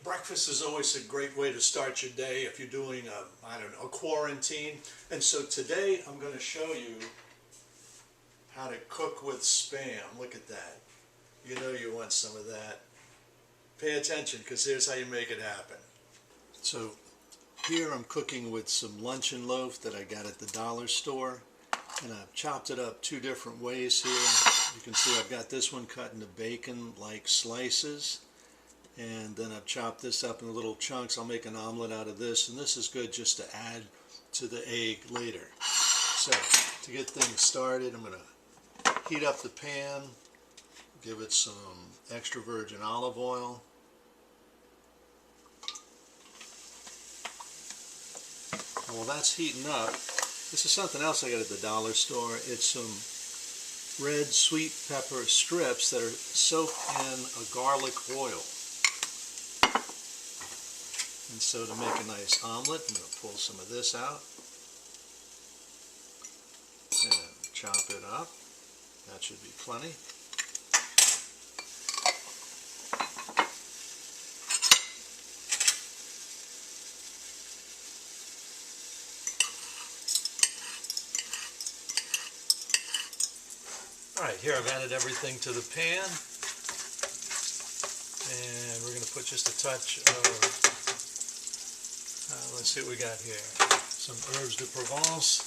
Breakfast is always a great way to start your day if you're doing a quarantine. And so today I'm going to show you how to cook with Spam. Look at that. You know you want some of that. Pay attention, because here's how you make it happen. So here I'm cooking with some luncheon loaf that I got at the dollar store, and I've chopped it up two different ways here. You can see I've got this one cut into bacon-like slices, and then I've chopped this up in little chunks. I'll make an omelet out of this, and this is good just to add to the egg later. So to get things started, I'm going to heat up the pan, give it some extra virgin olive oil. And while that's heating up, this is something else I got at the dollar store. It's some red sweet pepper strips that are soaked in a garlic oil. And so to make a nice omelet, I'm going to pull some of this out and chop it up. That should be plenty. Alright, here I've added everything to the pan, and we're going to put just a touch of, let's see what we got here, some herbes de Provence,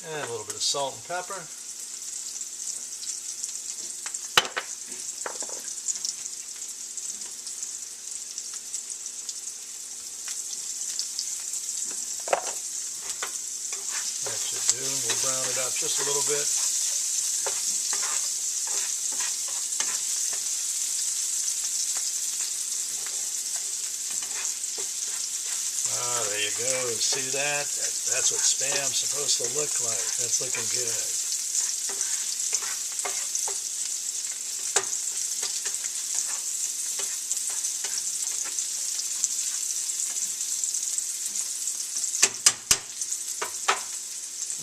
and a little bit of salt and pepper. That should do. We'll brown it up just a little bit. There you go. See that? That's what Spam's supposed to look like. That's looking good.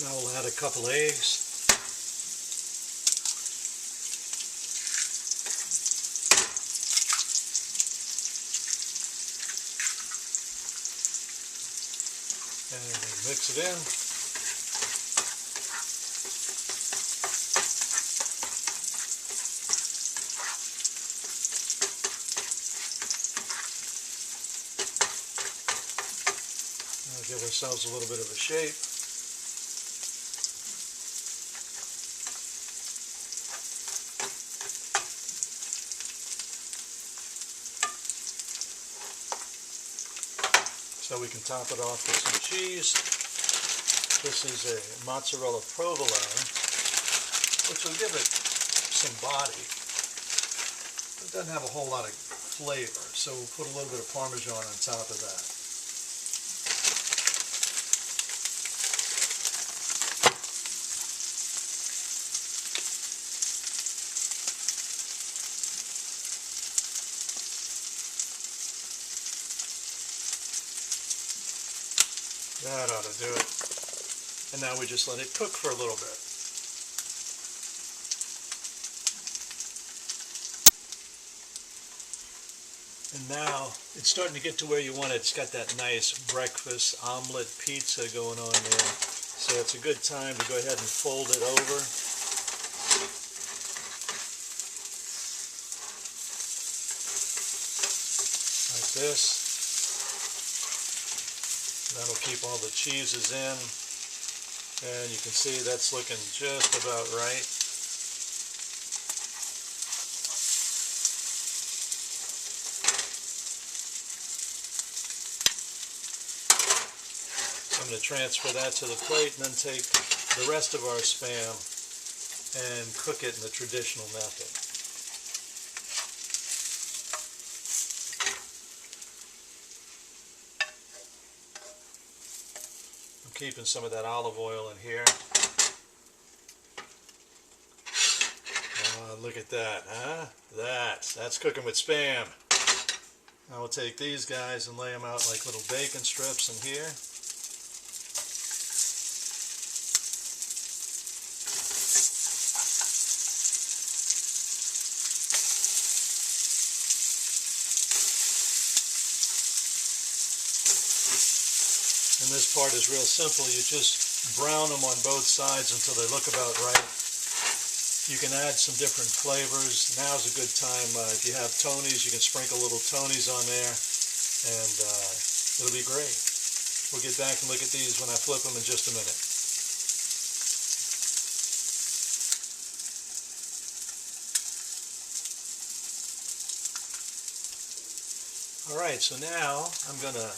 Now we'll add a couple eggs. And we mix it in. Now give ourselves a little bit of a shape. So we can top it off with some cheese. This is a mozzarella provolone, which will give it some body. It doesn't have a whole lot of flavor, so we'll put a little bit of Parmesan on top of that. That ought to do it. And now we just let it cook for a little bit. And now it's starting to get to where you want it. It's got that nice breakfast omelet pizza going on there. So it's a good time to go ahead and fold it over. Like this. That'll keep all the cheeses in, and you can see that's looking just about right. So I'm going to transfer that to the plate and then take the rest of our Spam and cook it in the traditional method. Keeping some of that olive oil in here. Look at that, huh? That's cooking with Spam. I will take these guys and lay them out like little bacon strips in here. And this part is real simple. You just brown them on both sides until they look about right. You can add some different flavors. Now's a good time. If you have Tony's, you can sprinkle little Tony's on there, and it'll be great. We'll get back and look at these when I flip them in just a minute. Alright, so now I'm going to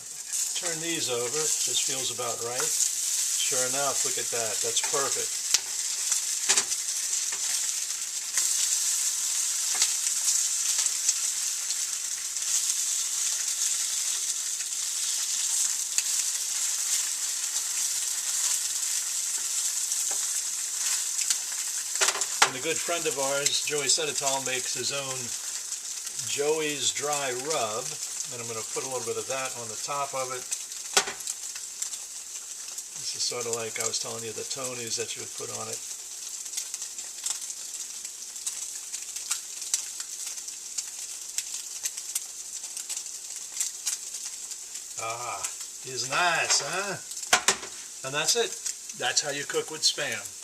turn these over. It just feels about right. Sure enough, look at that. That's perfect. And a good friend of ours, Joey Sedetal, makes his own Joey's Dry Rub. And I'm going to put a little bit of that on the top of it. This is sort of like I was telling you, the Tony's that you would put on it. Ah, is nice, huh? And that's it. That's how you cook with Spam.